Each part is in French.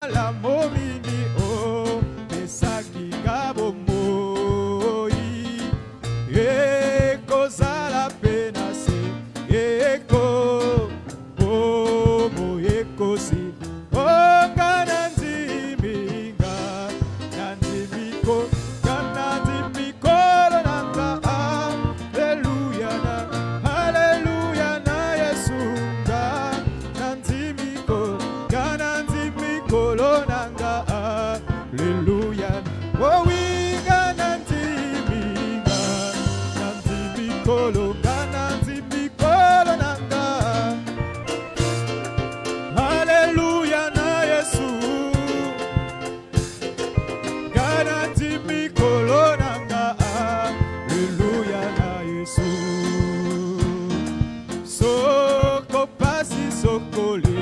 la momini o pesaki gabo moi eko zala pena se eko bobo eko si onga nanziminga nanzimiko nanzimiko nanga haleluya na Yesu nga nanzimiko nanga haleluya oh winga nanzimika nanzimikolo nanzimikolo nanga haleluya na Yesu nanzimikolo nanga haleluya na Yesu soko pasi sokole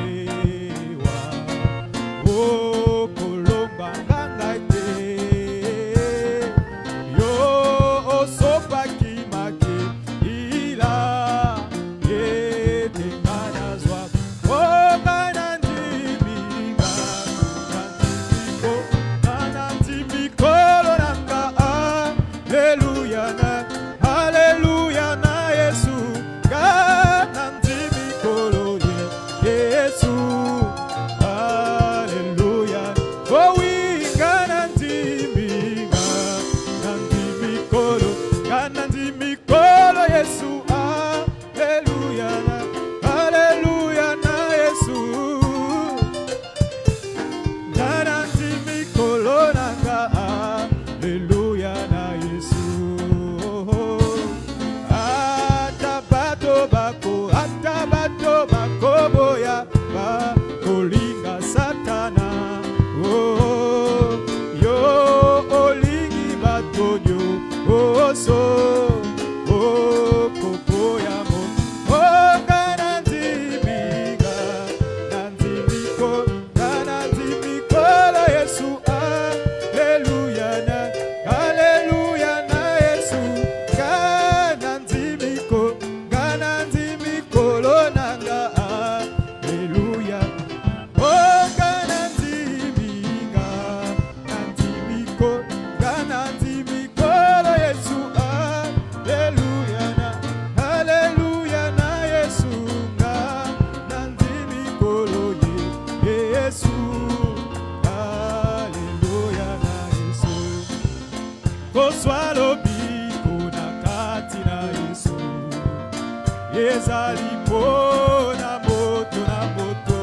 ezali pona moto na moto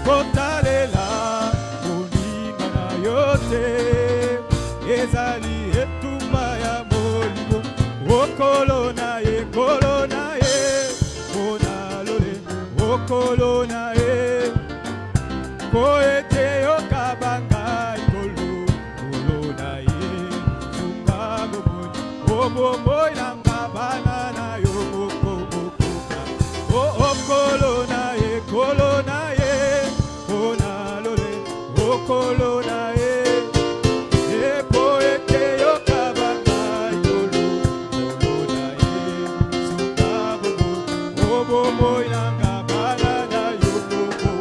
kotalela kolinga na yote ezali etumba ya molimo okolo na ye kona lole okolo na ye koete yokabanga ikolo kolo na ye sunga bobo boya banana kolona ye kona lole okolona ye epoete yokabanga ikolo kolona ye sukabo bobo yanga banana yokobo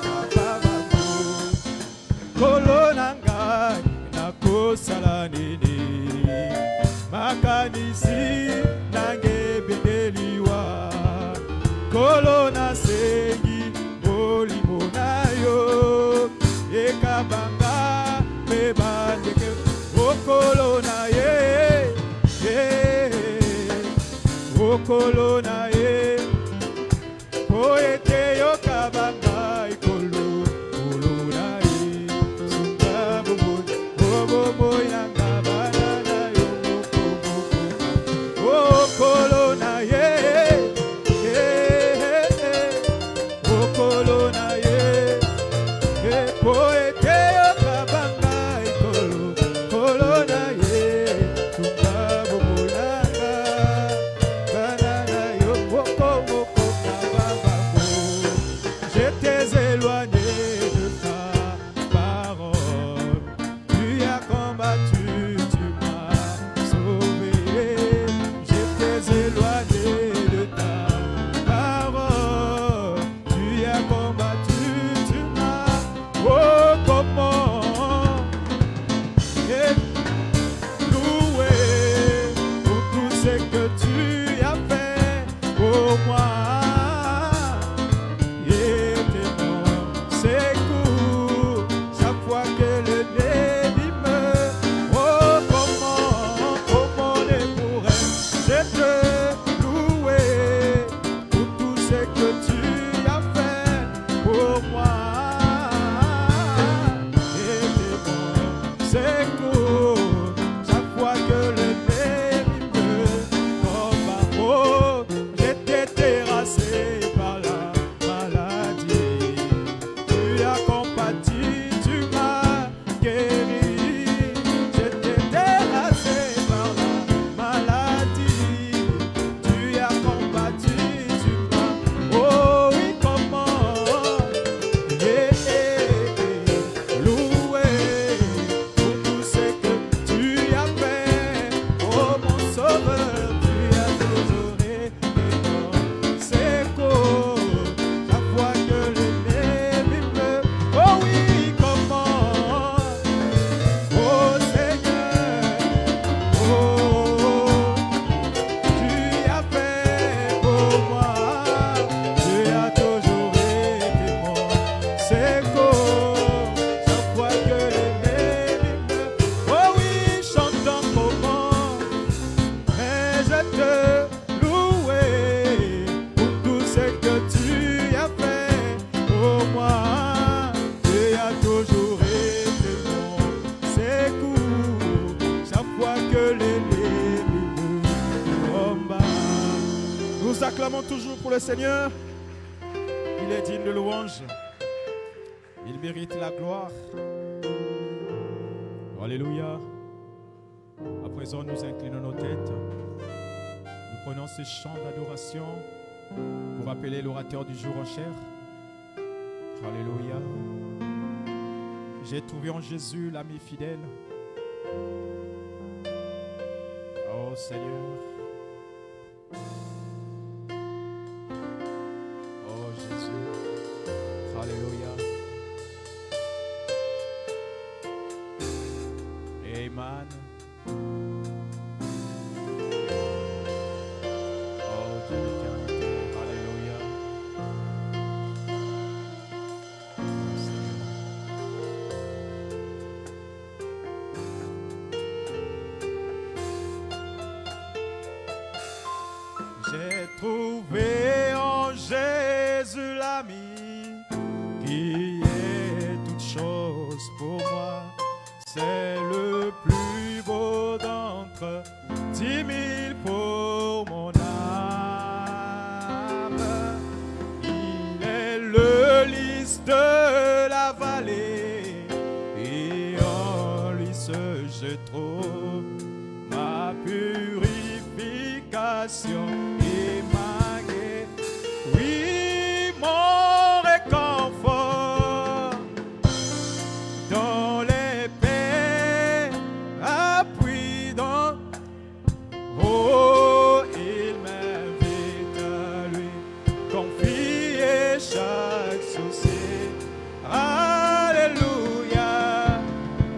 kababa kolona ngai nakosala nini makanisi nange bedeliwa kolona sengi molimo na yo ekabanga mebandeke okolona ye okolona ye poete yokabanga ikolo kolona ye sunga bobo yanga banana yo okolona ye kolona ye poete yokabanga ikolo kolona ye tunga bomolanga banana yo moko kababa tu as fait pour moi. Et tes bons secours, chaque fois que l'ennemi me... Oh, comment ne pourrais-je te louer pour tout ce que tu as fait pour moi. Et tes bons secours, chaque fois que l'ennemi me combat. Oh, j'étais terrassé par la maladie. Tu as compati, tu m'as guéri. J'étais terrassé par la maladie. Tu as combattu, tu m'as... Oh oui, comment loué pour tout ce que tu as fait. Oh mon sauveur, tu as toujours été mon secours. Chaque fois que l'ennemi me... Oh oui, comment... Oh Seigneur, oh, tu as fait pour moi. Tu as toujours été mon secours. Chaque fois que l'ennemi me... Oh oui, chantons comment vais-je te louer pour tout ce que tu as fait pour moi. Tu as toujours été mon secours. Chaque fois que l'ennemi me combat. Nous acclamons toujours pour le Seigneur. Il est digne de louange. Il mérite la gloire. Alléluia. À présent, nous inclinons nos têtes. Nous prenons ce chant d'adoration pour appeler l'orateur du jour en chair. Alléluia. J'ai trouvé en Jésus l'ami fidèle. Oh Seigneur. Oh Jésus. Alléluia. Amen. Oh Dieu d'éternité. Alléluia. J'ai trouvé en Jésus l'ami qui est toute chose pour moi. C'est le plus beau d'entre 10 000 pour mon âme. Il est le lys de la vallée et en lui seul je trouve ma purification et ma guérison. Oui, mon réconfort dans les paix, appuie dans... Oh, il m'invite à lui confier chaque souci. Alléluia.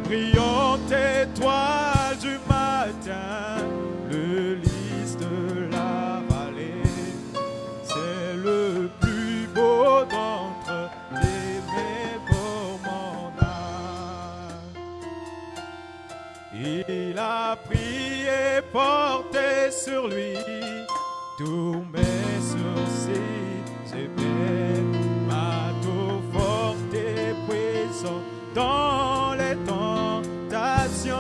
Brillante étoile du matin, le lys de la vallée, c'est le plus beau d'entre les mes pour mon âme. Il a pris et porté sur lui tous mes soucis épais, m'a tout forte et puissant dans les tentations.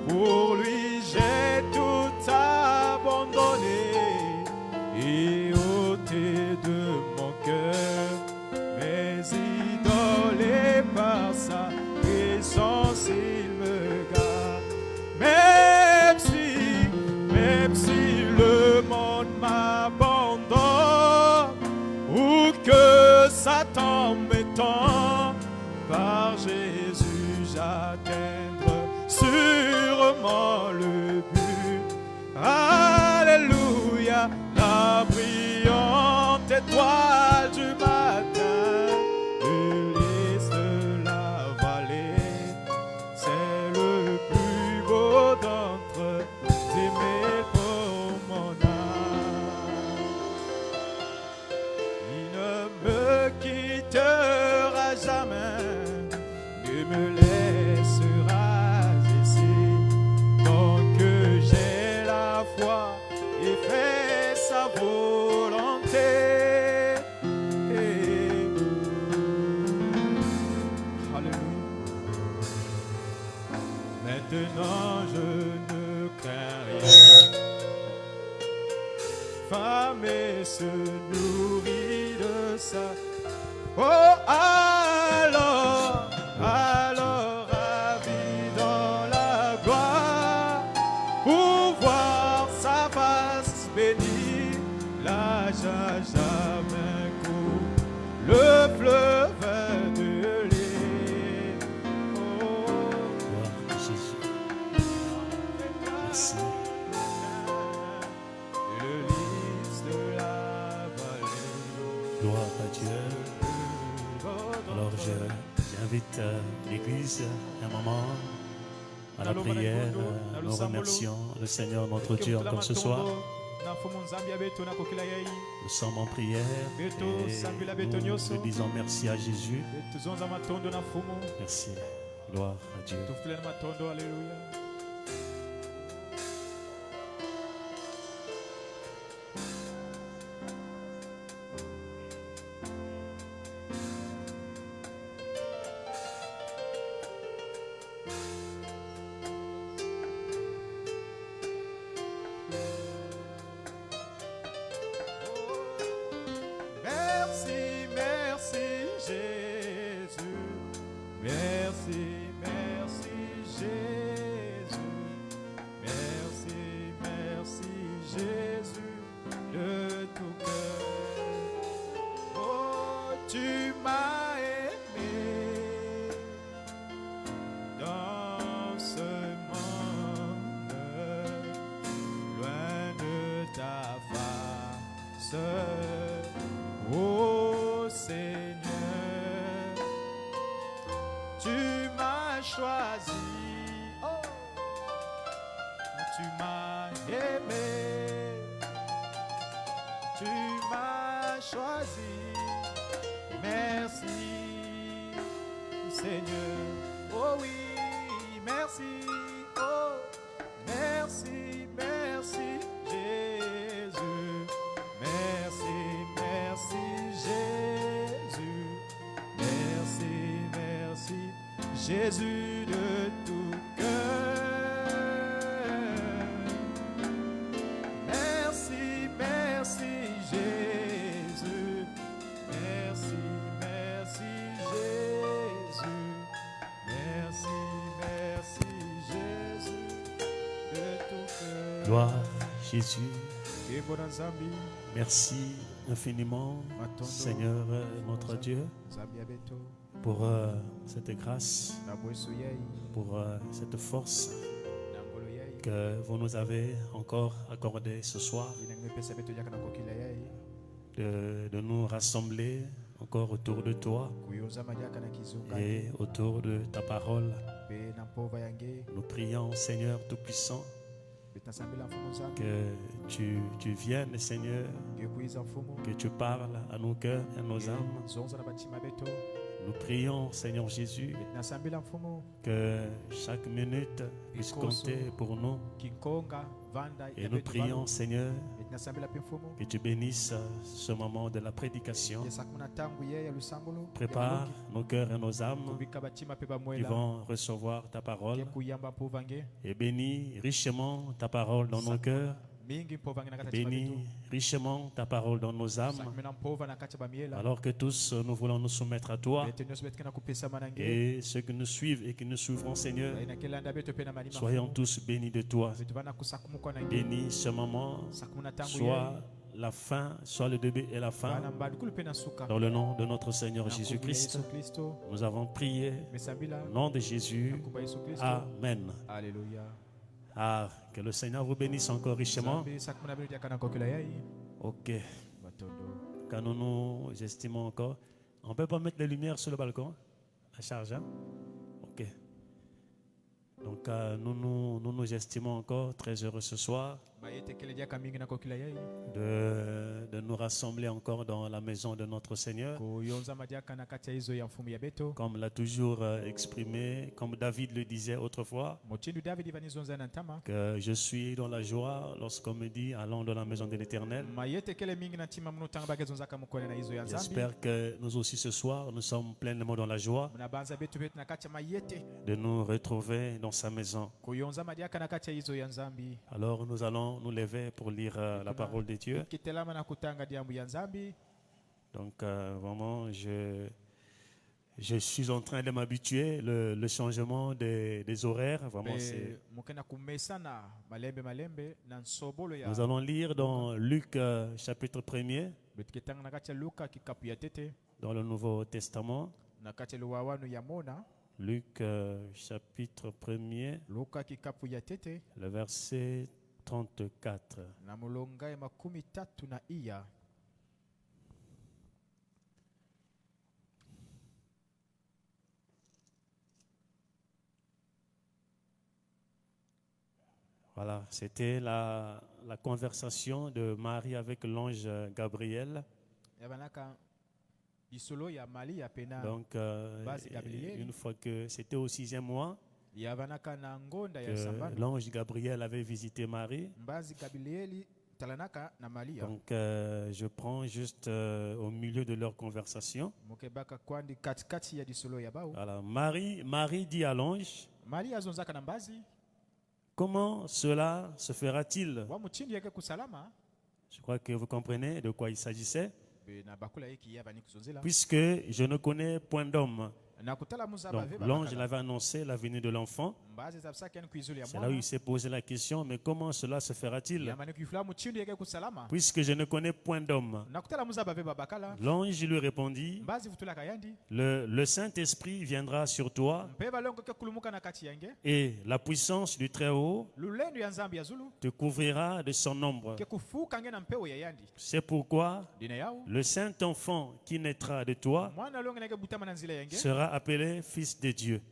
Pour lui j'ai tout abandonné et ôté de mon cœur mes idoles et par sa présence il me garde. Même si le monde m'abandonne ou que Satan m'étend, par Jésus j'atteindrai sûrement je ne crains rien. Femme et se nourrit de ça. Oh, alors, ravi dans la gloire, pour voir sa face bénie, là jamais court le fleuve de lait. Oh, Gloire à Jésus. Merci. le lys de la vallée. Gloire à Dieu. Alors j'invite l'Église un moment à la prière. Nous remercions le Seigneur notre Dieu encore ce soir. Nous sommes en prière et nous disons merci à Jésus. Merci. Gloire à Dieu. Merci, merci Jésus. Merci, merci Jésus. Merci, merci Jésus de tout cœur. Oh, tu m'as aimé dans ce monde, loin de ta face. Oh Seigneur, tu m'as choisi, oh, tu m'as aimé, tu m'as choisi. Merci Seigneur, oh oui, merci, oh, merci, merci Jésus. Merci, merci Jésus. Merci, merci Jésus de tout cœur. Merci, merci Jésus. Merci, merci Jésus. Merci, merci Jésus de tout cœur. Gloire à Jésus. Merci infiniment, Seigneur notre Dieu, pour cette grâce, pour cette force que vous nous avez encore accordée ce soir, de nous rassembler encore autour de toi et autour de ta parole. Nous prions, Seigneur Tout-Puissant, que tu viennes, Seigneur, que tu parles à nos cœurs et à nos âmes. Nous prions, Seigneur Jésus, que chaque minute puisse compter pour nous. Et nous prions, Seigneur, que tu bénisses ce moment de la prédication. Prépare nos cœurs et nos âmes qui vont recevoir ta parole. Et bénis richement ta parole dans nos cœurs. Bénis richement ta parole dans nos âmes, alors que tous nous voulons nous soumettre à toi. Et ceux qui nous suivent et qui nous suivront, Seigneur, soyons tous bénis de toi. Bénis ce moment, soit la fin, soit le début et la fin. Dans le nom de notre Seigneur Jésus-Christ, nous avons prié. Au nom de Jésus, Amen. Alléluia. Ah, que le Seigneur vous bénisse encore richement. Ok. Quand nous nous estimons encore, on ne peut pas mettre les lumières sur le balcon à charge. Hein? Ok. Donc nous nous estimons encore très heureux ce soir de nous rassembler encore dans la maison de notre Seigneur. Comme l'a toujours exprimé, comme David le disait autrefois, que je suis dans la joie lorsqu'on me dit allons dans la maison de l'Éternel. J'espère que nous aussi ce soir nous sommes pleinement dans la joie de nous retrouver dans sa maison. Alors nous allons nous lever pour lire la parole de Dieu. Donc vraiment, je suis en train de m'habituer, le changement des horaires. Vraiment, nous allons lire dans Luc chapitre 1er, dans le Nouveau Testament. Luc chapitre 1er, le verset 34. Voilà, c'était la conversation de Marie avec l'ange Gabriel. Donc, une fois que c'était au 6e mois, l'ange Gabriel avait visité Marie. Donc, je prends juste au milieu de leur conversation. Alors, Marie dit à l'ange, comment cela se fera-t-il? Je crois que vous comprenez de quoi il s'agissait. Puisque je ne connais point d'homme. Donc, l'ange l'avait annoncé la venue de l'enfant. C'est là où il s'est posé la question, mais comment cela se fera-t-il? Puisque je ne connais point d'homme. L'ange lui répondit, le Saint-Esprit viendra sur toi et la puissance du Très-Haut te couvrira de son ombre. C'est pourquoi le Saint-Enfant qui naîtra de toi sera appelé fils de Dieu.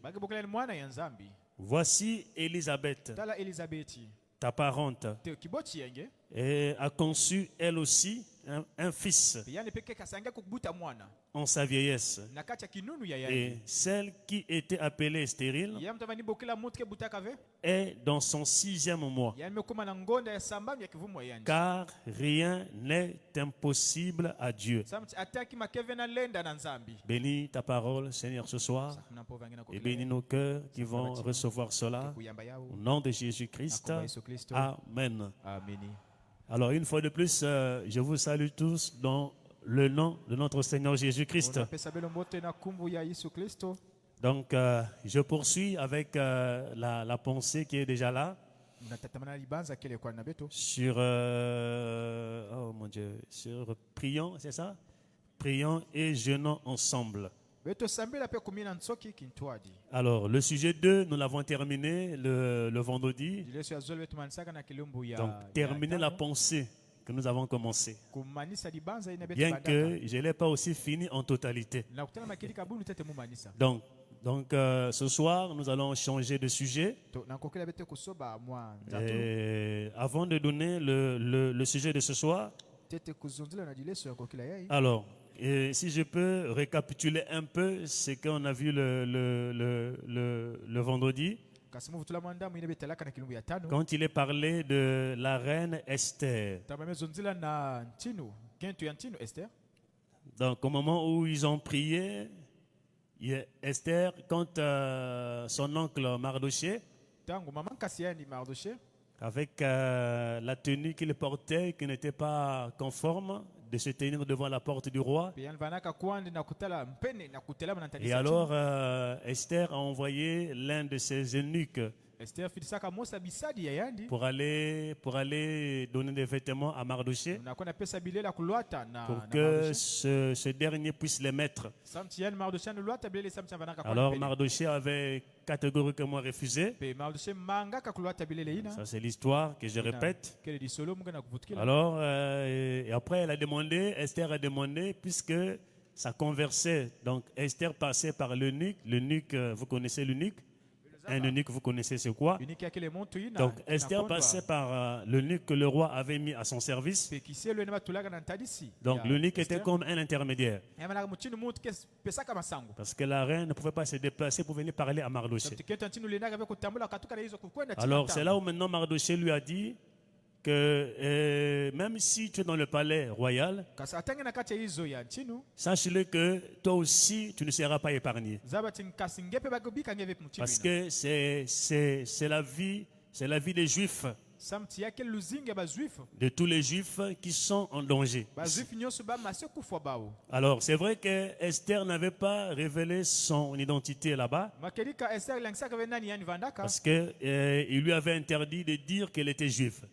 Voici Élisabeth, ta parente, et a conçu elle aussi un fils en sa vieillesse. Et celle qui était appelée stérile est dans son 6e mois. Car rien n'est impossible à Dieu. Bénis ta parole, Seigneur, ce soir, et bénis nos cœurs qui vont recevoir cela. Au nom de Jésus-Christ. Amen. Alors, une fois de plus, je vous salue tous dans le nom de notre Seigneur Jésus-Christ. Donc, je poursuis avec la pensée qui est déjà là sur, oh mon Dieu, sur prions, c'est ça? Prions et jeûnons ensemble. Alors, le sujet 2, nous l'avons terminé le vendredi. Donc, terminer la pensée que nous avons commencé. Bien que je ne l'ai pas aussi fini en totalité. Donc ce soir, nous allons changer de sujet. Et avant de donner le sujet de ce soir, alors, et si je peux récapituler un peu ce qu'on a vu le vendredi, quand il est parlé de la reine Esther. Donc au moment où ils ont prié, Esther, quand son oncle Mardoché, avec la tenue qu'il portait qui n'était pas conforme, de se tenir devant la porte du roi. Et alors Esther a envoyé l'un de ses eunuques pour aller donner des vêtements à Mardoché pour que ce dernier puisse les mettre. Alors Mardoché avait catégoriquement refusé. Ça c'est l'histoire que je répète. Alors et après Esther a demandé, puisque ça conversait, donc Esther passait par l'eunuque. L'eunuque, vous connaissez l'eunuque? Un eunuque, vous connaissez c'est quoi? Donc Esther passait par l'eunuque que le roi avait mis à son service. Donc l'eunuque était comme un intermédiaire. Parce que la reine ne pouvait pas se déplacer pour venir parler à Mardoché. Alors c'est là où maintenant Mardoché lui a dit, que même si tu es dans le palais royal, sache-le que toi aussi tu ne seras pas épargné. Parce que c'est la vie des Juifs, de tous les Juifs qui sont en danger. Alors c'est vrai que Esther n'avait pas révélé son identité là-bas, parce que il lui avait interdit de dire qu'elle était juive.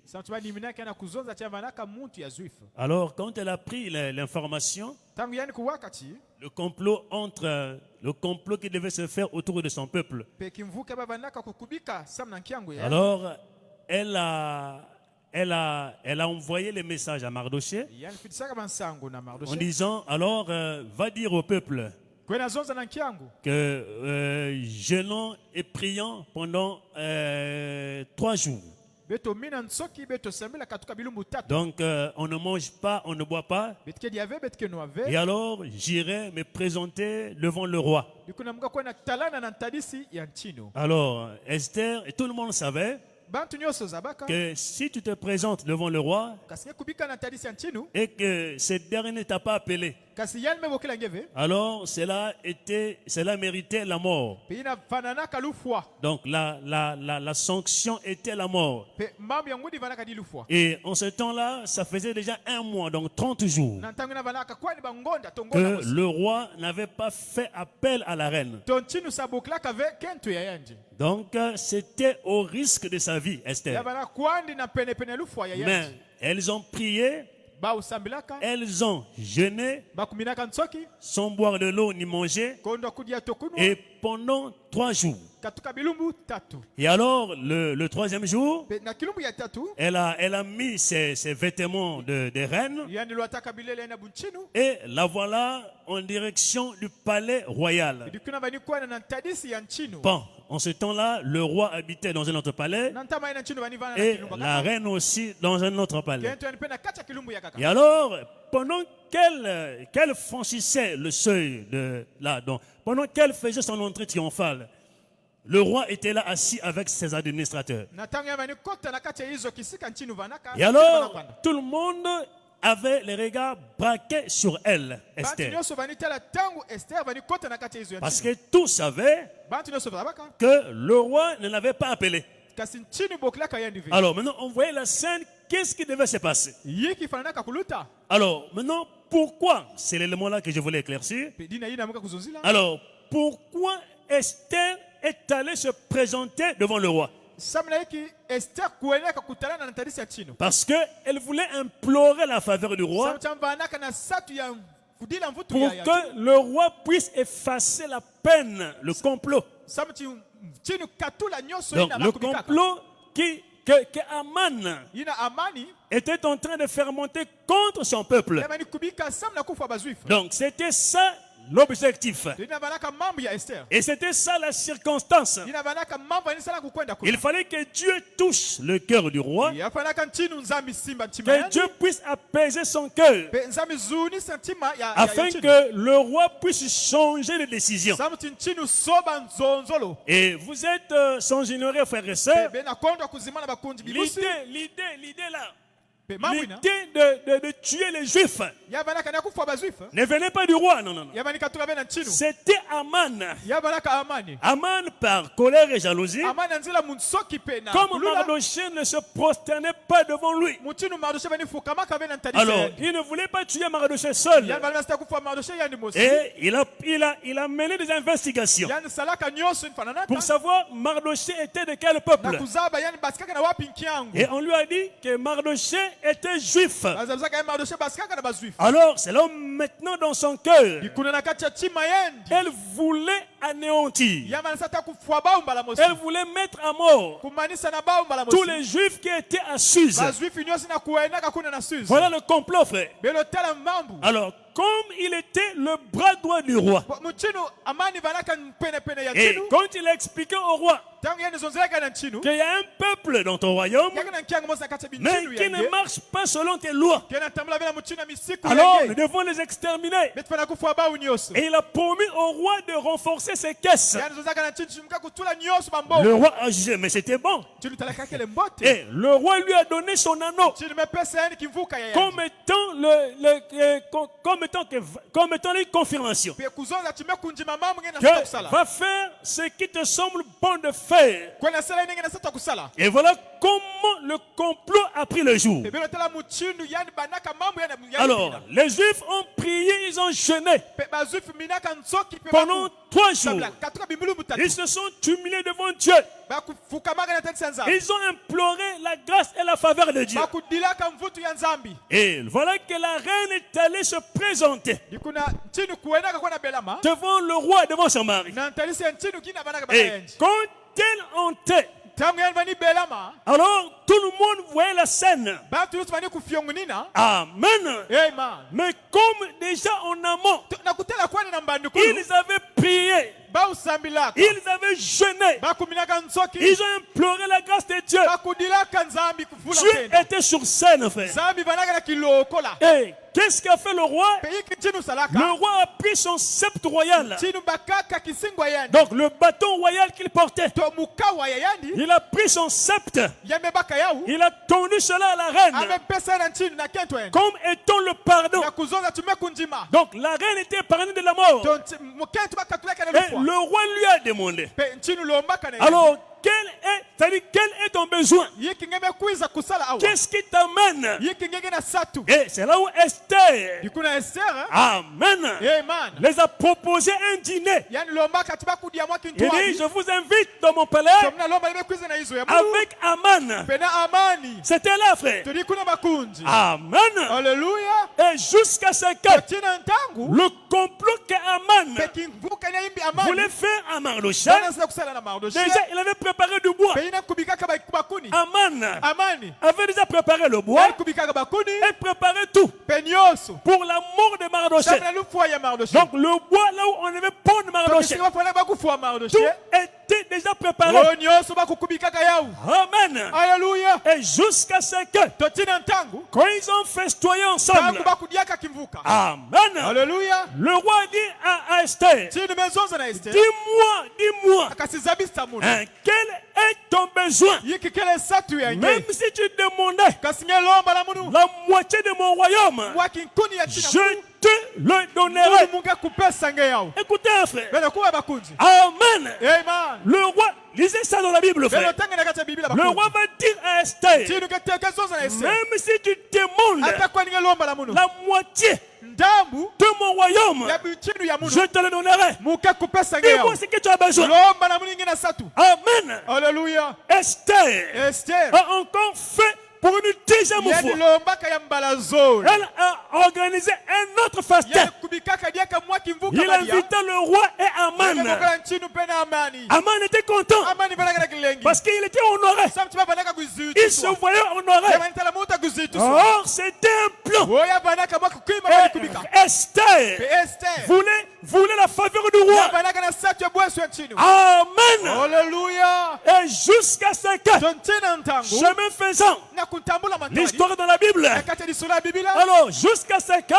Alors quand elle a pris l'information, le complot qui devait se faire autour de son peuple, alors elle a envoyé les messages à Mardoché en disant, alors va dire au peuple que jeûnons et prions pendant 3 jours. Donc on ne mange pas, on ne boit pas. Et alors j'irai me présenter devant le roi. Alors Esther et tout le monde savait que si tu te présentes devant le roi et que ce dernier ne t'a pas appelé, alors cela méritait la mort. Donc la sanction était la mort. Et en ce temps-là, ça faisait déjà 1 mois, donc 30 jours, que le roi n'avait pas fait appel à la reine. Donc c'était au risque de sa vie, Esther. Mais elles ont prié, elles ont jeûné, sans boire de l'eau ni manger, et pendant 3 jours. Et alors le 3e jour, elle a mis ses vêtements de reine et la voilà en direction du palais royal. Bon, en ce temps-là, le roi habitait dans un autre palais et la reine aussi dans un autre palais. Et alors, pendant qu'elle franchissait le seuil de là, donc, pendant qu'elle faisait son entrée triomphale, le roi était là assis avec ses administrateurs. Et alors, tout le monde avait les regards braqués sur elle, Esther. Parce que tous savaient que le roi ne l'avait pas appelé. Alors maintenant, on voyait la scène, qu'est-ce qui devait se passer? Alors maintenant, pourquoi? C'est l'élément là que je voulais éclaircir. Alors, pourquoi Esther est allée se présenter devant le roi? Parce qu'elle voulait implorer la faveur du roi pour que le roi puisse effacer la peine, le complot. Donc le complot que Aman était en train de faire monter contre son peuple. Donc c'était ça l'objectif. Et c'était ça la circonstance. Il fallait que Dieu touche le cœur du roi, que Dieu puisse apaiser son cœur, afin que le roi puisse changer de décision. Et vous êtes sans ignorer, frères et sœurs, l'idée là, l'idée de tuer les Juifs ne venait pas du roi, non. C'était Aman. Aman, par colère et jalousie, comme Mardoché ne se prosternait pas devant lui. Alors, il ne voulait pas tuer Mardoché seul. Et il a mené des investigations pour savoir Mardoché était de quel peuple. Et on lui a dit que Mardoché était juif. Alors c'est là maintenant dans son cœur, elle voulait anéantir, elle voulait mettre à mort tous les juifs qui étaient à Suse. Voilà le complot, frère. Alors comme il était le bras droit du roi, et quand il a expliqué au roi qu'il y a un peuple dans ton royaume, mais qui ne marche pas selon tes lois. Alors, nous devons les exterminer. Et il a promis au roi de renforcer ses caisses. Le roi a jugé, mais c'était bon. Et le roi lui a donné son anneau comme étant une confirmation que va faire ce qui te semble bon de faire. Et voilà comment le complot a pris le jour. Alors, les Juifs ont prié, ils ont jeûné pendant 3 jours. Ils se sont humiliés devant Dieu. Ils ont imploré la grâce et la faveur de Dieu. Et voilà que la reine est allée se présenter devant le roi, devant son mari. Et quand elle entrait, alors tout le monde voyait la scène. Amen. Mais comme déjà en amont, ils avaient prié, ils avaient jeûné, ils ont imploré la grâce de Dieu. Dieu était sur scène, frère. Et qu'est-ce qu'a fait le roi? Le roi a pris son sceptre royal. Donc le bâton royal qu'il portait, il a pris son sceptre, il a tendu cela à la reine comme étant le pardon. Donc la reine était épargnée de la mort. Et le roi lui a demandé, alors quel est ton besoin? Qu'est-ce qui t'amène? Et c'est là où Esther, amen, les a proposé un dîner. Il dit, je vous invite dans mon palais avec Aman. C'était là, frère. Amen. Alléluia. Et jusqu'à ce que le complot qu'Aman voulait faire à Mardochée, déjà il avait préparé du bois. Aman avait déjà préparé le bois et préparé tout pour la mort de Mardochée. Donc le bois là où on avait pondre Mardochée, tout était déjà préparé. Amen. Alléluia. Et jusqu'à ce que quand ils ont festoyé ensemble, amen, Alléluia. le roi dit à Esther, dis-moi, quel est ton besoin? Même si tu demandais la moitié de mon royaume, je te le donnerai. Écoutez, frère. Amen. Le roi, lisez ça dans la Bible, frère. Le roi va dire à Esther, même si tu demandes la moitié de mon royaume, je te le donnerai. Dis-moi ce que tu as besoin. Amen. Alléluia. Esther a encore fait pour une deuxième fois. Elle a organisé un autre festin. Il invita le roi et Aman. Aman était content parce qu'il était honoré. Il se voyait honoré. Or, c'était un plan. Et Esther voulait la faveur du roi. Amen. Alléluia. Et jusqu'à ce que, chemin faisant, l'histoire dans la Bible. Alors, jusqu'à ce que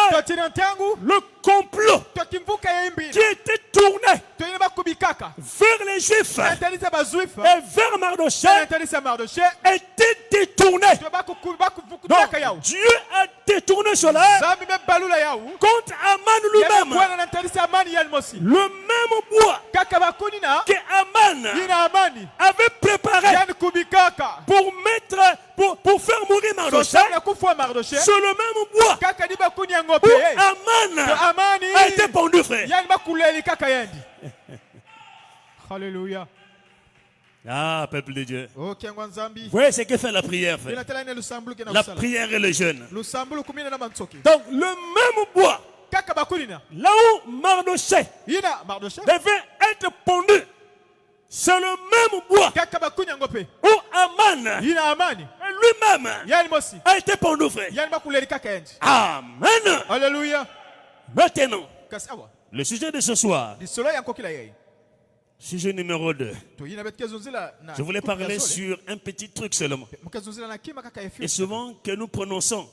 le complot qui était tourné vers les Juifs et vers Mardochée était détourné. Donc, Dieu a détourné cela contre Aman lui-même. Le même bois que Aman avait préparé pour faire mourir Mardochée, c'est le même bois où Aman a été pendu, frère. Alléluia. Ah, peuple de Dieu. Vous voyez ce que fait la prière, frère. La prière et le jeûne. Donc, le même bois, là où Mardochée devait être pendu, c'est le même bois où Aman lui-même a été pendu, frère. Amen. Alléluia. Maintenant, le sujet de ce soir, Sujet numéro 2. Je voulais parler sur un petit truc seulement. Et souvent que nous prononçons,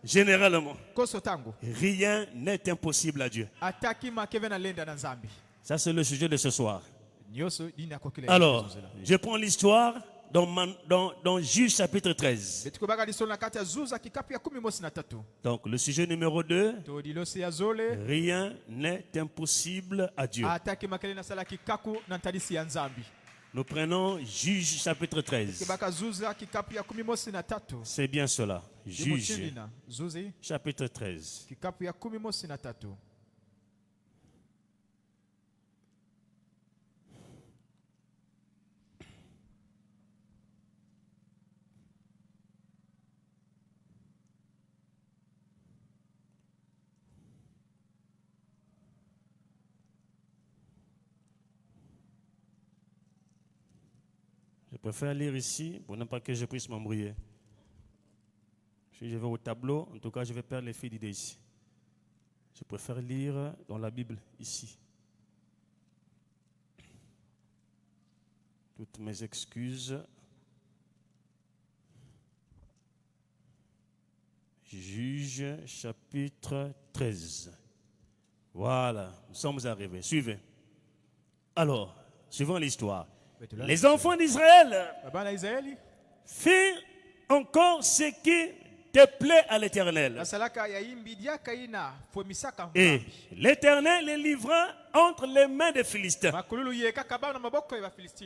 généralement, rien n'est impossible à Dieu. Ça, c'est le sujet de ce soir. Alors, je prends l'histoire dans Juge chapitre 13. Donc, le sujet numéro 2, rien n'est impossible à Dieu. Nous prenons Juge chapitre 13. C'est bien cela. Juge chapitre 13. Je préfère lire ici pour ne pas que je puisse m'embrouiller. Si je vais au tableau, en tout cas, je vais perdre les filles d'idées ici. Je préfère lire dans la Bible ici. Toutes mes excuses. Juge chapitre 13. Voilà, nous sommes arrivés. Suivez. Alors, suivant l'histoire. Les enfants d'Israël firent encore ce qui déplaît à l'Éternel. Et l'Éternel les livra entre les mains des Philistins.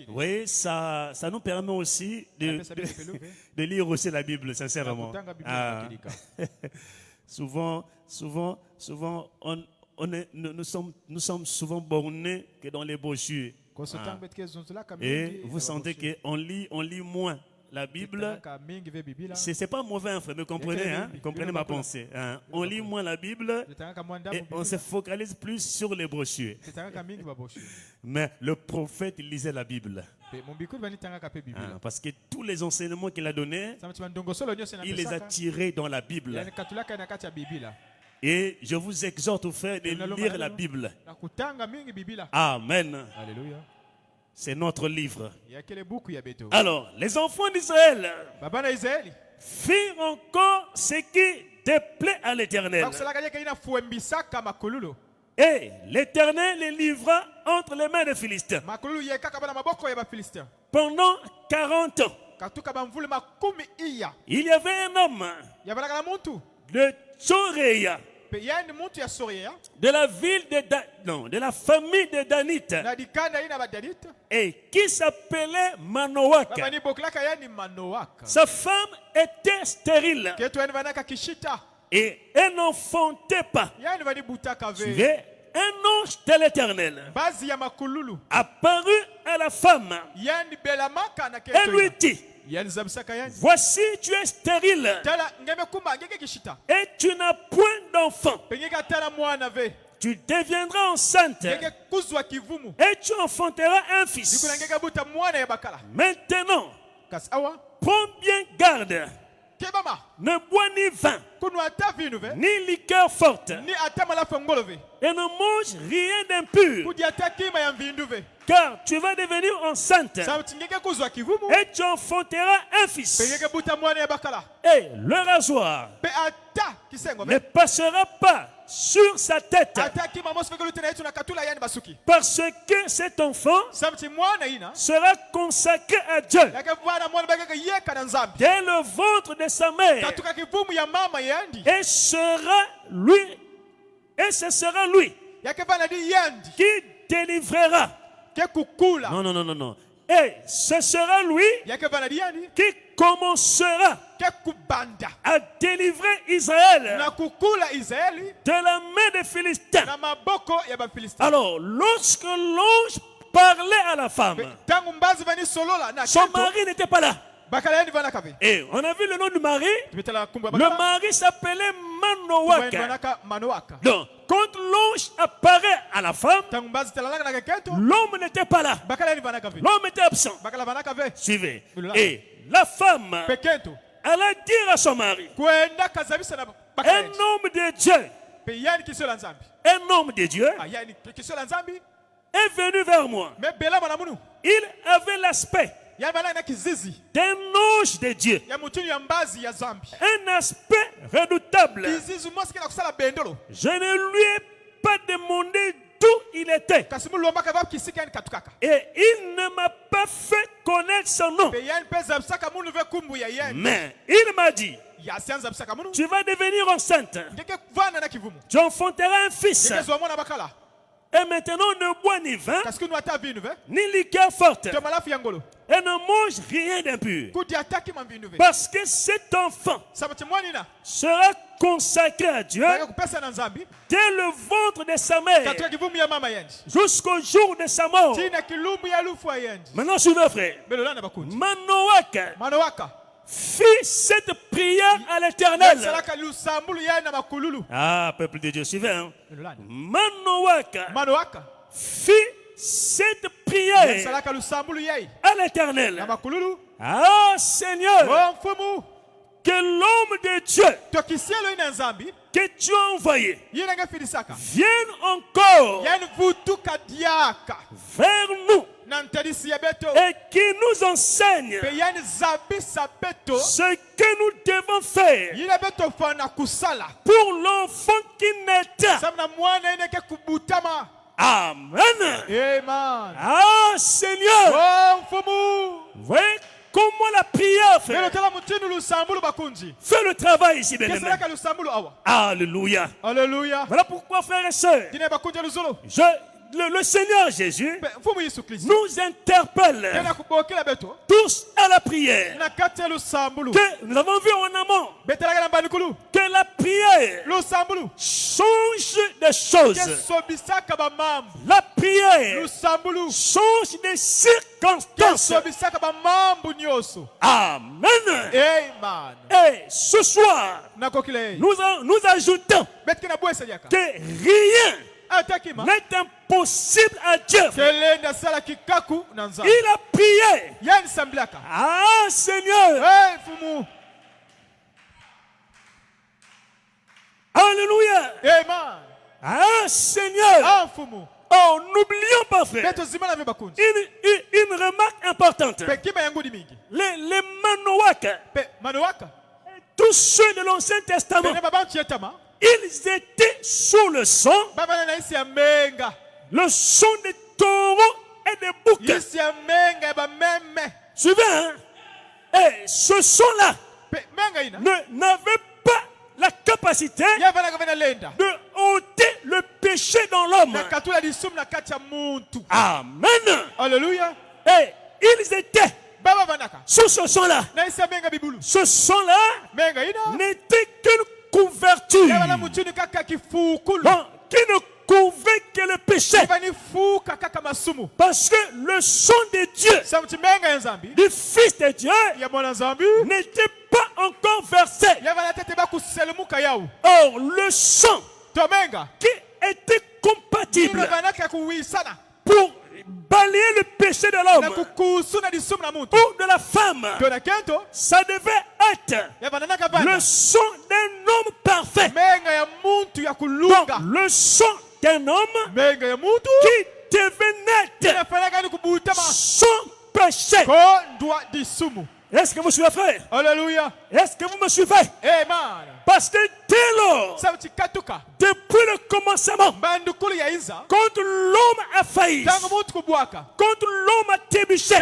Oui, ça nous permet aussi de lire aussi la Bible, sincèrement. Souvent, nous sommes souvent bornés que dans les brochures. Et vous sentez qu'on lit moins la Bible. C'est pas mauvais, frère, mais comprenez, comprenez ma pensée. On lit moins la Bible et on se focalise plus sur les brochures. Mais le prophète lisait la Bible. Parce que tous les enseignements qu'il a donnés, il les a tirés dans la Bible. Et je vous exhorte, frère, de lire la Bible. Amen. Alléluia. C'est notre livre. Alors, les enfants d'Israël firent encore ce qui déplaît à l'Éternel. Et l'Éternel les livra entre les mains des Philistins. Pendant 40 ans, il y avait un homme de Tsoréa, de la ville de la famille de Danite, et qui s'appelait Manoach. Sa femme était stérile et elle n'enfantait pas. Suivez, un ange de l'Éternel apparut à la femme et lui dit: voici, tu es stérile et tu n'as point d'enfant. Tu deviendras enceinte et tu enfanteras un fils. Maintenant, prends bien garde. Ne bois ni vin, ni liqueur forte, et ne mange rien d'impur, car tu vas devenir enceinte et tu enfanteras un fils. Et le rasoir ne passera pas sur sa tête, parce que cet enfant sera consacré à Dieu dès le ventre de sa mère, et ce sera lui qui délivrera. Non. Et ce sera lui qui commencera à délivrer Israël de la main des Philistins. Alors, lorsque l'ange parlait à la femme, son mari n'était pas là. Et on a vu le nom du mari. Le mari s'appelait Manoach. Donc, quand l'ange apparaît à la femme, l'homme n'était pas là. L'homme était absent. Suivez. Et la femme allait dire à son mari: un homme de Dieu est venu vers moi. Il avait l'aspect d'un ange de Dieu. Un aspect redoutable. Je ne lui ai pas demandé d'où il était. Et il ne m'a pas fait connaître son nom. Mais il m'a dit, tu vas devenir enceinte. Tu enfanteras un fils. Et maintenant, ne bois ni vin, ni liqueur forte. Et ne mange rien d'impur. Parce que cet enfant sera consacré à Dieu dès le ventre de sa mère jusqu'au jour de sa mort. Maintenant, suivez, frère. Manoaka fit cette prière à l'Éternel. Ah, peuple de Dieu, suivez. Hein? Manoaka fit cette prière à l'Éternel. Ah, Seigneur, que l'homme de Dieu que tu as envoyé vienne encore vers nous et qui nous enseigne ce que nous devons faire pour l'enfant qui naîtra. Amen. Ah, Seigneur, voyez comment la prière fait. Fais le travail ici, bien-aimé. Alléluia. Voilà pourquoi, frères et sœurs, le Seigneur Jésus nous interpelle tous à la prière. Que nous avons vu en amont que la prière change des choses. La prière change des circonstances. Amen. Et ce soir, nous ajoutons que rien n'est impossible à Dieu. Il a prié. Ah, Seigneur. Alléluia. Ah, Seigneur. Oh, n'oublions pas, frère, une remarque importante. Les Manoaka, tous ceux de l'Ancien Testament, ils étaient sous le son des taureaux et des boucs. Suivez, hein? Et ce son-là n'avait pas la capacité de ôter le péché dans l'homme. Amen. Alléluia. Et ils étaient sous ce son-là. Ce son-là n'était qu'une couverture qui ne couvrait que le péché. Parce que le son de Dieu, du Fils de Dieu, n'était pas encore versé. Or, le son qui était compatible pour balayer le péché de l'homme ou de la femme, ça devait être le son d'un homme parfait. Donc, le son d'un homme qui devait naître sans péché. Est-ce que vous suivez, frère? Alléluia. Est-ce que vous me suivez? Amen. Parce que dès lors, depuis le commencement, quand l'homme a failli, quand l'homme a trébuché,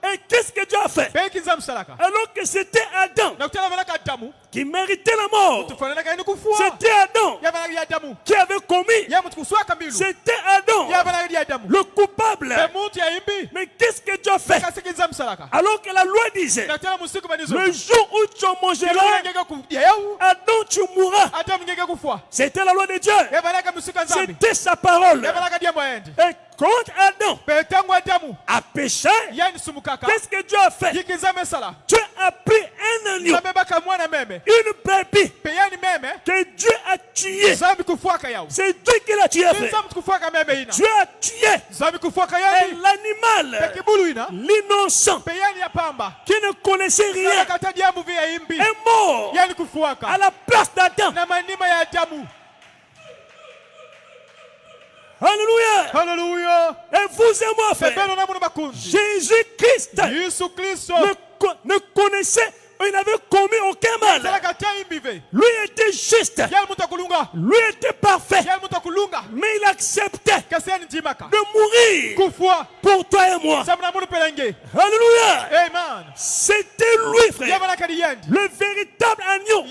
et qu'est-ce que Dieu a fait? Alors que c'était Adam qui méritait la mort, c'était Adam qui avait commis, c'était Adam le coupable. Mais qu'est-ce que Dieu a fait? Alors que la loi disait, le jour où tu en mangeras, Adam, tu mourras. C'était la loi de Dieu. C'était sa parole. Et quand Adam a péché, qu'est-ce que Dieu a fait? Dieu a pris un agneau, une brebis que Dieu a tué. C'est Dieu qui l'a tué. Dieu a tué l'animal, l'innocent, qui ne connaissait rien, est mort à la place d'Adam. Alléluia. Hallelujah. Et vous et moi, frère, Jésus-Christ ne connaissait, il n'avait commis aucun mal. Lui était juste. Lui était parfait. Mais il acceptait de mourir pour toi et moi. Alléluia. Amen. C'était lui, frère, le véritable agneau.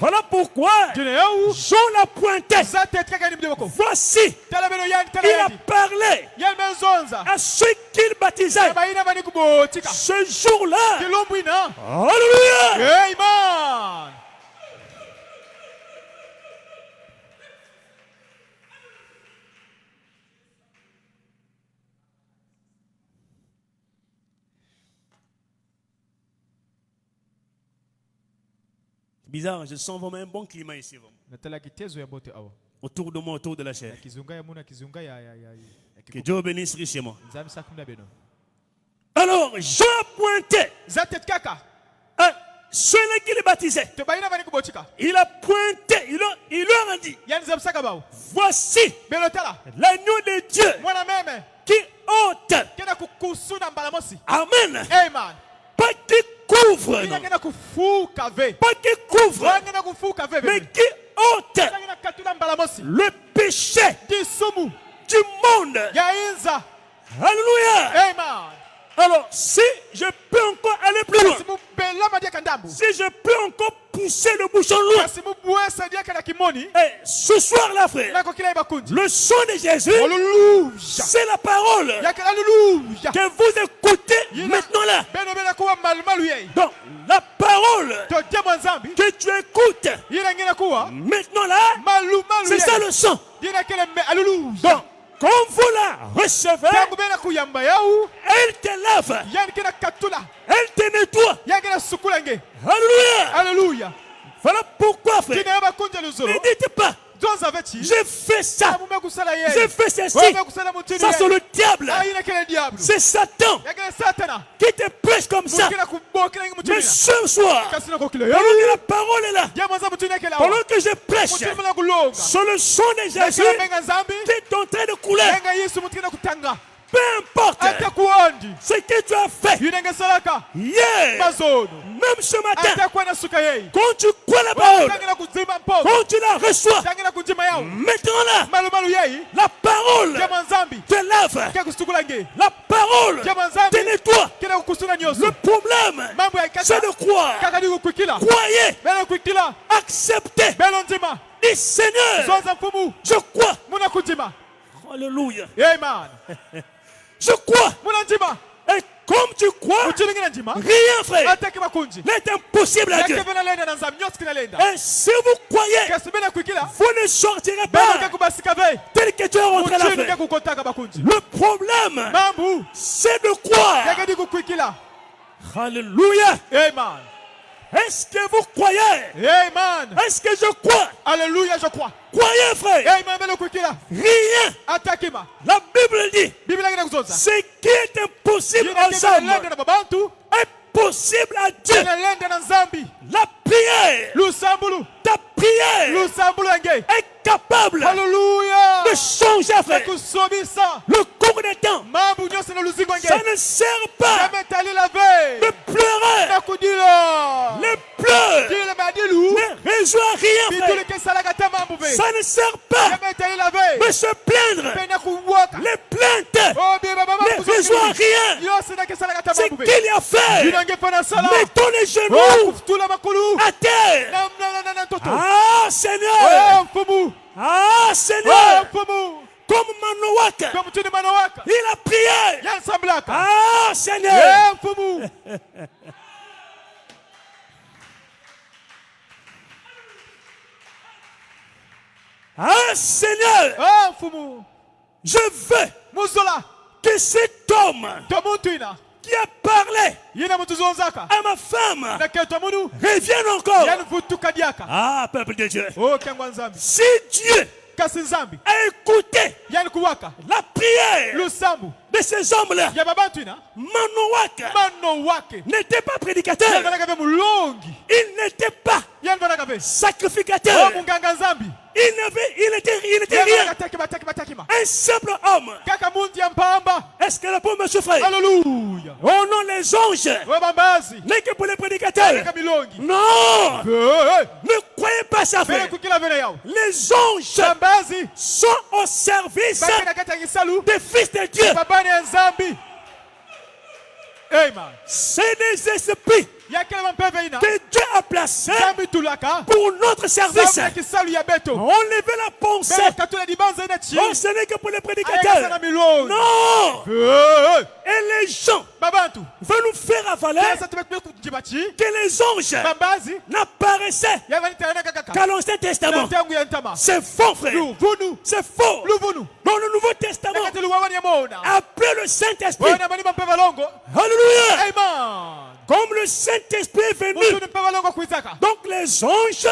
Voilà pourquoi Jean l'a pointé. Voici, il a parlé à ceux qu'il baptisait. Ce jour-là, alléluia. Amen. Bizarre, je sens vraiment un bon climat ici. Autour de moi, autour de la chair. Que Dieu bénisse richement. Alors, Jean a pointé celui qui le baptisait. Il a pointé, il leur a dit, voici l'agneau de Dieu qui ôte. Amen. Pas qui couvre, non. Pas qui couvre, mais qui ôte le péché du monde. Alléluia. Amen. Alors, si je peux encore aller plus loin, si je peux encore pousser le bouchon loin, et ce soir-là, frère, le son de Jésus, c'est la parole que vous écoutez maintenant là. Donc, la parole que tu écoutes maintenant là, c'est ça le son. Donc, quand vous la recevez, elle te lave, elle te nettoie. Alléluia. Voilà pourquoi, frère, ne dites pas, j'ai fait ça, j'ai fait ceci, ça c'est le diable, c'est Satan qui te prêche comme ça. Mais ce soir, pendant que la parole est là, pendant que je prêche, sur le son de Jésus qui est en train de couler, peu importe ce que tu as fait hier, même ce matin, quand tu crois la parole, quand tu la reçois, maintenant là, la parole te lave, la parole te nettoie. Le problème, c'est de croire. Croyez, acceptez. Dis Seigneur, je crois. Alléluia. Amen. Je crois. Et comme tu crois, rien, frère, n'est impossible à Dieu. Et si vous croyez, vous ne sortirez pas tel que tu es rentré là. Le problème, c'est de croire. Alléluia. Amen. Est-ce que vous croyez? Amen. Est-ce que je crois? Alléluia, je crois. Croyez, frère. Amen. Rien. La Bible dit, ce qui est impossible aux hommes est possible à Dieu. La prière, ta prière est capable de changer, frère, le cours des temps. Ça ne sert pas de pleurer. Les pleurs ne résout rien, frère. Ça ne sert pas de se plaindre. Les plaintes ne résout rien. C'est qu'il y a fait. Mettons les genoux à terre. Ah Seigneur. Ah Seigneur. Comme Manowaka, il a prié. Ah Seigneur. Ah Seigneur, je veux que cet homme qui a parlé à ma femme revienne encore. Ah, peuple de Dieu, si Dieu a écouté la prière de ces hommes-là, Manowaka n'était pas prédicateur, il n'était pas sacrificateur. Il était rien. Un simple homme. Est-ce que la peau me souffre? Alléluia. Oh non, les anges n'est que pour les prédicateurs. Non. Ne croyez pas ça, frère. Les anges sont au service des fils de Dieu. C'est des esprits que Dieu a placés pour notre service. Enlevez la pensée. Oh, ce n'est que pour les prédicateurs. Non. Et les gens veulent nous faire avaler que les anges n'apparaissaient qu'à l'Ancien Testament. C'est faux, frère. C'est faux. Dans le Nouveau Testament, après le Saint-Esprit, alléluia, comme le Saint-Esprit est venu, donc les anges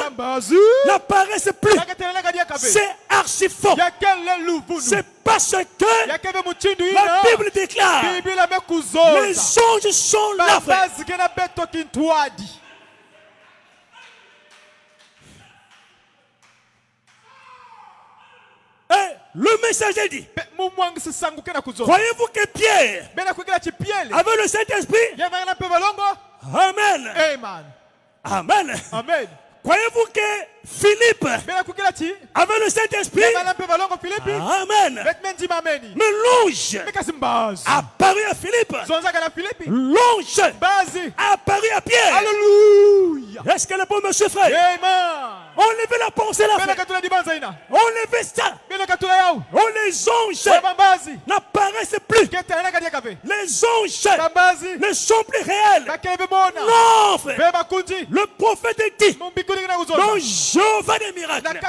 n'apparaissent plus. C'est archi faux. C'est parce que la Bible déclare les anges sont là, frère. Et le messager dit, croyez-vous que Pierre avait le Saint-Esprit? Amen. Amen. Amen. Croyez-vous que Philippe avait le Saint-Esprit? Amen. Mais l'ange a apparu à Philippe. L'ange a apparu à Pierre. Alléluia. Est-ce que le bon monsieur frère? Enlevez la pensée là. Enlevez ça. Oh, les anges n'apparaissent plus. Les anges ne sont plus réels. Non, frère. Le prophète dit dans Jéhovah des miracles,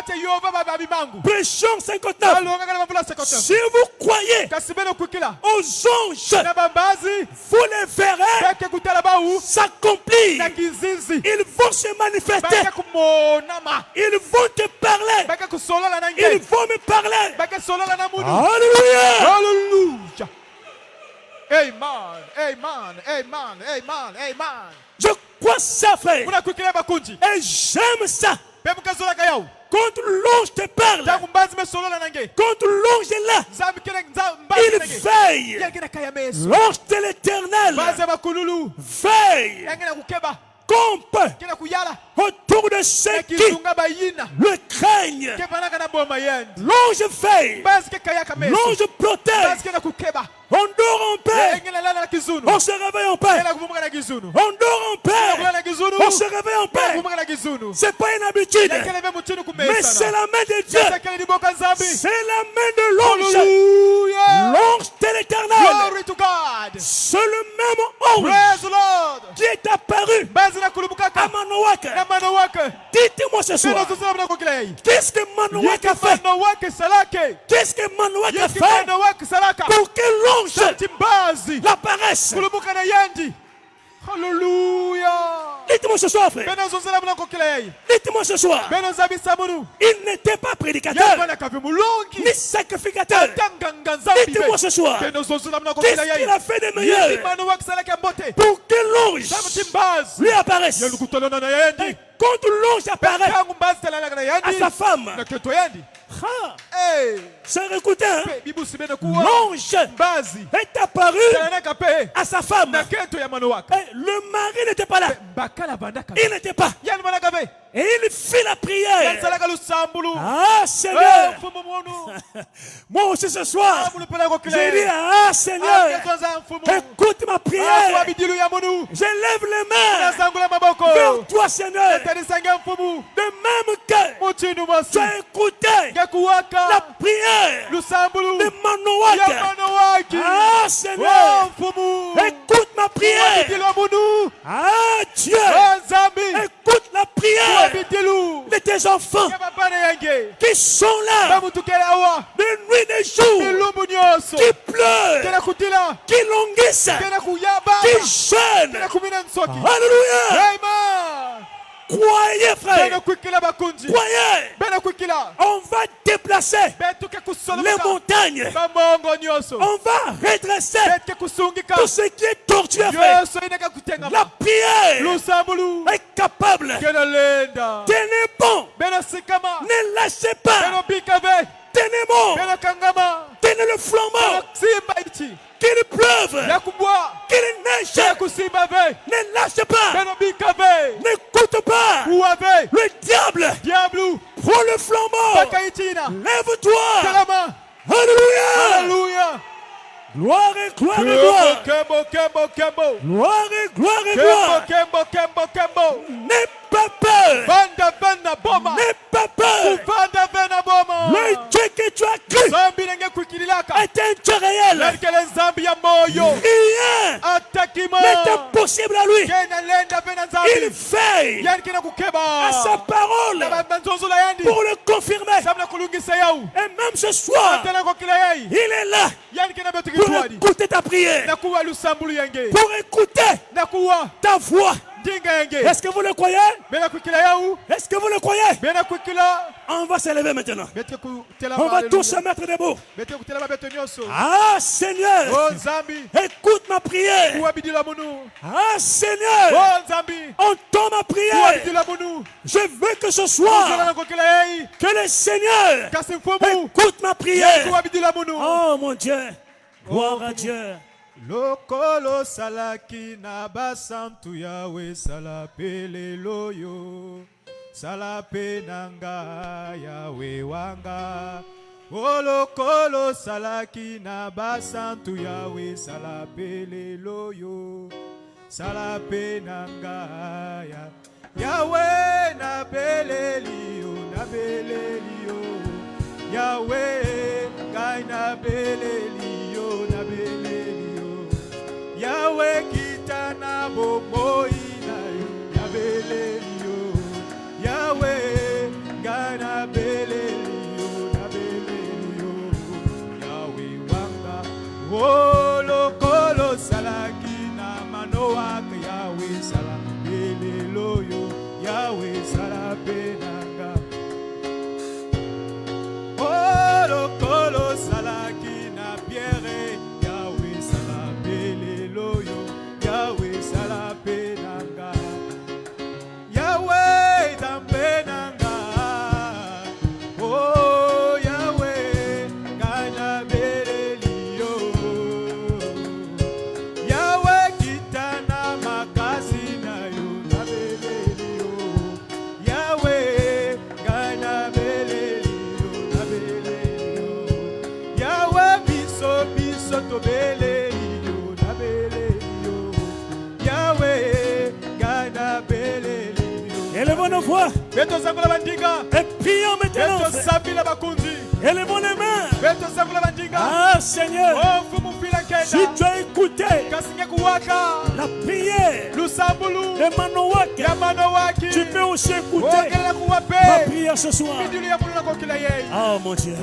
Prêchons 59. Si vous croyez aux anges, vous les verrez s'accomplir. Ils vont se manifester. Ils vont te parler. Ils vont me parler. Alléluia. Alléluia. Amen. Amen. Amen. Amen. Amen. Je crois ça, frère. Et j'aime ça. Quand l'ange te parle, quand l'ange est là, il veille. L'ange de l'Éternel veille. Campe autour de ceux qui le craignent. L'ange veille. L'ange protège. On dort en paix. On se réveille en paix. On dort en paix. On se réveille en paix. C'est pas une habitude. Mais c'est la main de Dieu. C'est la main de l'ange. L'ange de l'Éternel. C'est le même ange qui est apparu à Manoak. Dites-moi ce soir. Qu'est-ce que Manoak a fait? Qu'est-ce que Manoak a fait pour que l'ange l'apparaisse? Alléluia. Dites-moi ce soir, frère. Dites-moi ce soir. Il n'était pas prédicateur ni sacrificateur. Dites-moi ce soir. Qu'est-ce qu'il a fait de meilleur pour que l'ange lui apparaisse? Et quand l'ange apparaît à sa femme, c'est écouté, hein? L'ange est apparu à sa femme. Et le mari n'était pas là. Il n'était pas. Et il fit la prière. Ah, Seigneur. Moi aussi ce soir, j'ai dit, ah, Seigneur, écoute ma prière. Je lève les mains vers toi, Seigneur. De même que tu as écouté la prière de Manoak. Ah, Seigneur, écoute ma prière. Ah, Dieu, écoute la prière de tes enfants qui sont là de nuit et de jour, qui pleurent, qui languissent, qui jeûnent. Alléluia. Croyez Croyez, frère. Croyez. On va déplacer les montagnes. On va redresser tout ce qui est tortueux. La prière est capable. Tenez bon. Ne lâchez pas. Tenez bon. Tenez le flambeau. Qu'il pleuve. Qu'il neige. Ne lâche pas. N'écoute pas. Le diable. Prends le flambeau. Lève-toi. Alléluia. Gloire et gloire et gloire. Gloire et gloire et gloire. N'aie pas peur. N'aie pas peur. Le Dieu que tu as cru est un Dieu réel. Rien n'est impossible à lui. Il fait à sa parole pour le confirmer. Et même ce soir, il est là pour écouter ta prière, pour écouter ta voix. Est-ce que vous le croyez? Est-ce que vous le croyez? On va s'élever maintenant. On va tous se mettre debout. Ah Seigneur, écoute ma prière. Ah Seigneur, entends ma prière. Je veux que ce soir, que le Seigneur écoute ma prière. Oh mon Dieu, gloire à Dieu. Lokolo salaki na basantu yawe salape loyo salape nanga yawe wanga. Lokolo salaki na basantu yawe salape loyo salape nanga yawe na belelio yawe kai na belelio na belelio. Yahweh kitana bobo inayo na belelio. Yahweh gana belelio na belelio. Yahweh wanga lokolo salaki na manoa ke Yahweh sala belelio. Yahweh sala benanga. Lokolo salaki na pierre. Yahweh salapenanga, Yahweh dampenanga, oh Yahweh gana belelio, Yahweh kitana makasi na yo na belelio, Yahweh gana belelio na belelio, Yahweh biso to belelio. Élevons nos voix et prions maintenant. Élevons les mains. Ah Seigneur, si tu as écouté la prière de Manowak, tu peux aussi écouter ma prière ce soir. Ah mon Dieu.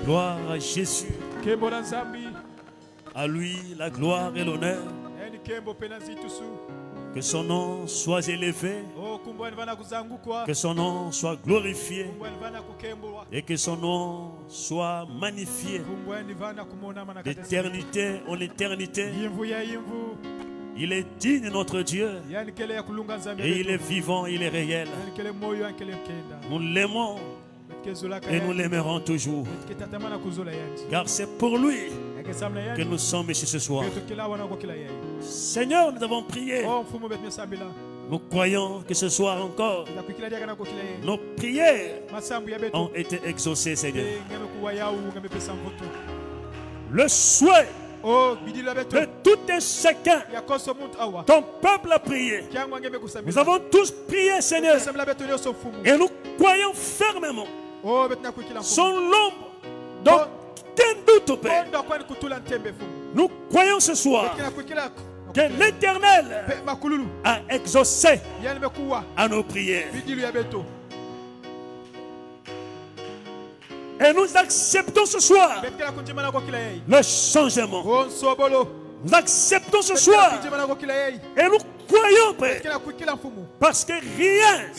Gloire à Jésus. À lui la gloire et l'honneur. Que son nom soit élevé. Que son nom soit glorifié. Et que son nom soit magnifié. D'éternité en éternité. Il est digne notre Dieu. Et il est vivant, il est réel. Nous l'aimons. Et nous l'aimerons toujours. Car c'est pour lui que nous sommes ici ce soir. Seigneur, nous avons prié. Nous croyons que ce soir encore, nos prières ont été exaucées, Seigneur. Le souhait de tout un chacun, ton peuple a prié. Nous avons tous prié, Seigneur. Et nous croyons fermement. Sans l'ombre d'aucun doute, Père. Nous croyons ce soir que l'Éternel a exaucé à nos prières. Et nous acceptons ce soir le changement. Nous acceptons ce soir et nous croyons, Père, parce que rien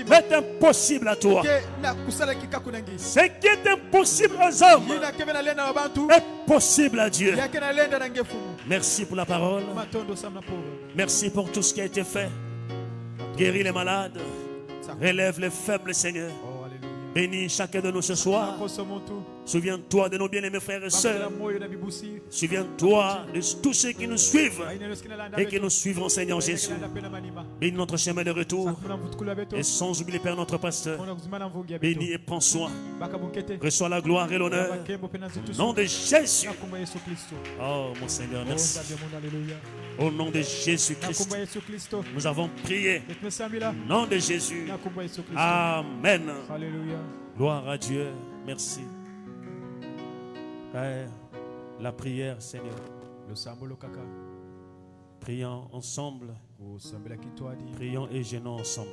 n'est impossible à toi. Ce qui est impossible aux hommes est possible à Dieu. Merci pour la parole. Merci pour tout ce qui a été fait. Guéris les malades. Relève les faibles, Seigneur. Bénis chacun de nous ce soir. Souviens-toi de nos bien-aimés frères et sœurs. Souviens-toi de tous ceux qui nous suivent et qui nous suivront, Seigneur Jésus. Bénis notre chemin de retour. Et sans oublier, Père, notre pasteur. Bénis et prends soin. Reçois la gloire et l'honneur. Au nom de Jésus. Oh, mon Seigneur, merci. Au nom de Jésus-Christ, nous avons prié. Au nom de Jésus. Amen. Gloire à Dieu. Merci. Père, la prière, Seigneur. Prions ensemble. Prions et gênons ensemble.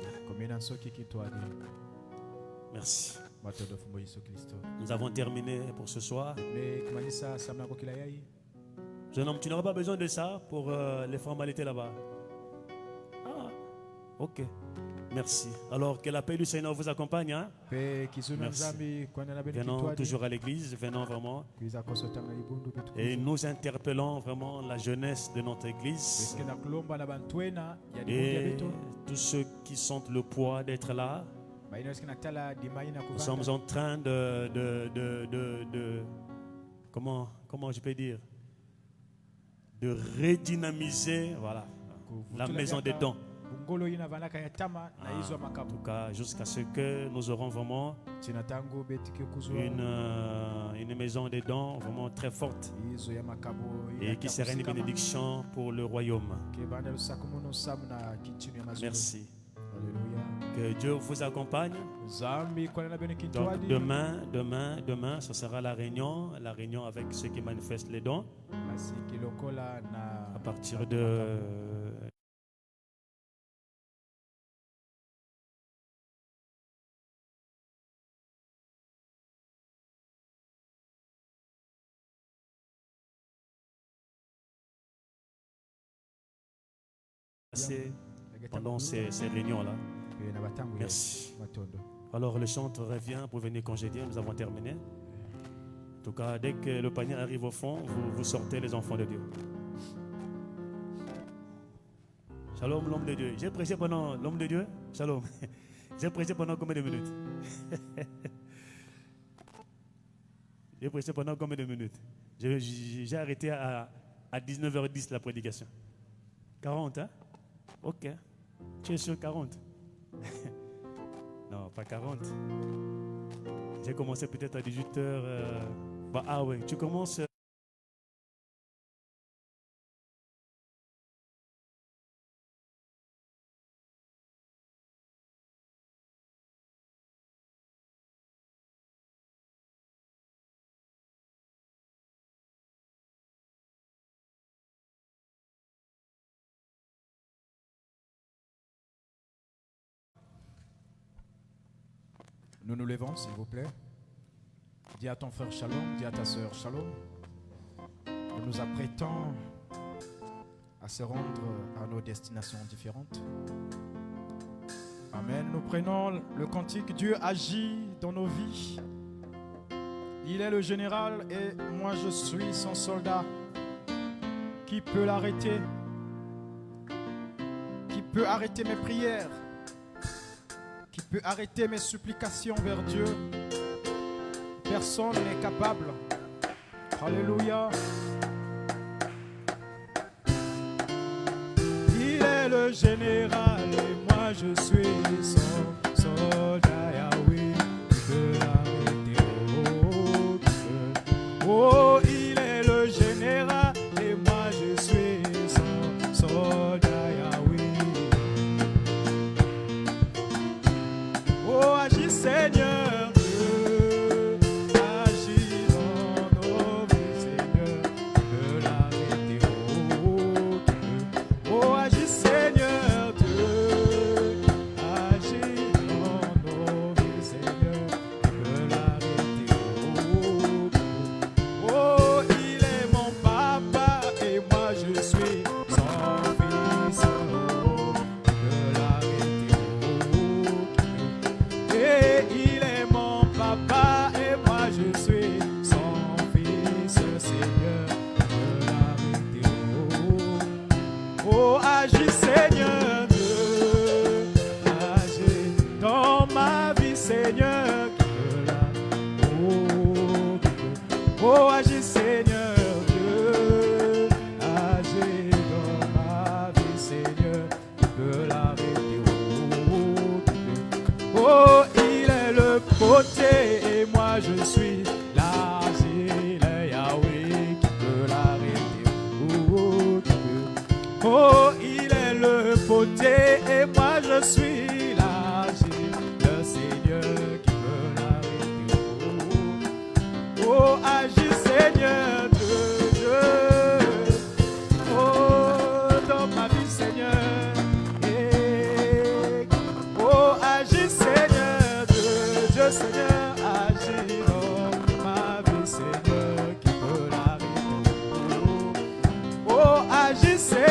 Merci. Nous avons terminé pour ce soir. Jeune homme, tu n'auras pas besoin de ça pour les formalités là-bas. Ah, ok. Merci. Alors que la paix du Seigneur vous accompagne. Hein? Merci. Venons toujours à l'église, venons vraiment. Et nous interpellons vraiment la jeunesse de notre église. Et tous ceux qui sentent le poids d'être là. Nous sommes en train comment je peux dire, de redynamiser, voilà, la maison des dons. En tout cas, jusqu'à ce que nous aurons vraiment une maison des dons vraiment très forte et qui sera une bénédiction pour le royaume. Merci. Que Dieu vous accompagne. Donc demain, ce sera la réunion avec ceux qui manifestent les dons. À partir de pendant ces réunions-là. Merci. Alors le chantre revient pour venir congédier. Nous avons terminé. En tout cas, dès que le panier arrive au fond, vous sortez les enfants de Dieu. Shalom, l'homme de Dieu. J'ai prêché pendant l'homme de Dieu. Shalom. J'ai prêché pendant combien de minutes? J'ai prêché pendant combien de minutes? J'ai arrêté à 19h10 la prédication. 40, hein? Ok. Tu es sur 40? Non, pas 40. J'ai commencé peut-être à 18h. Ah ouais, tu commences. Nous nous levons, s'il vous plaît. Dis à ton frère shalom, dis à ta soeur shalom. Nous nous apprêtons à se rendre à nos destinations différentes. Amen. Nous prenons le cantique. Dieu agit dans nos vies. Il est le général et moi je suis son soldat. Qui peut l'arrêter? Qui peut arrêter mes prières? Qui peut arrêter mes supplications vers Dieu? Personne n'est capable. Alléluia. Il est le général et moi je suis son soldat. Yahweh, qui peut l'arrêter? Oh, il est le général et moi je suis son soldat. Yahweh. Oh, agis Seigneur. Oh, agis Seigneur Dieu, agis dans ma vie Seigneur, tu peux l'arrêter. Oh, il est le potier et moi je suis l'asile, Yahweh qui peut l'arrêter. Oh, il est le potier et moi je suis l'asile, le Seigneur qui peut l'arrêter. Oh, agis Seigneur Dieu, oh, dans ma vie Seigneur. Oh, agis Seigneur Dieu, Seigneur, agis dans ma vie Seigneur qui peut l'arrêter. Oh, agis Seigneur.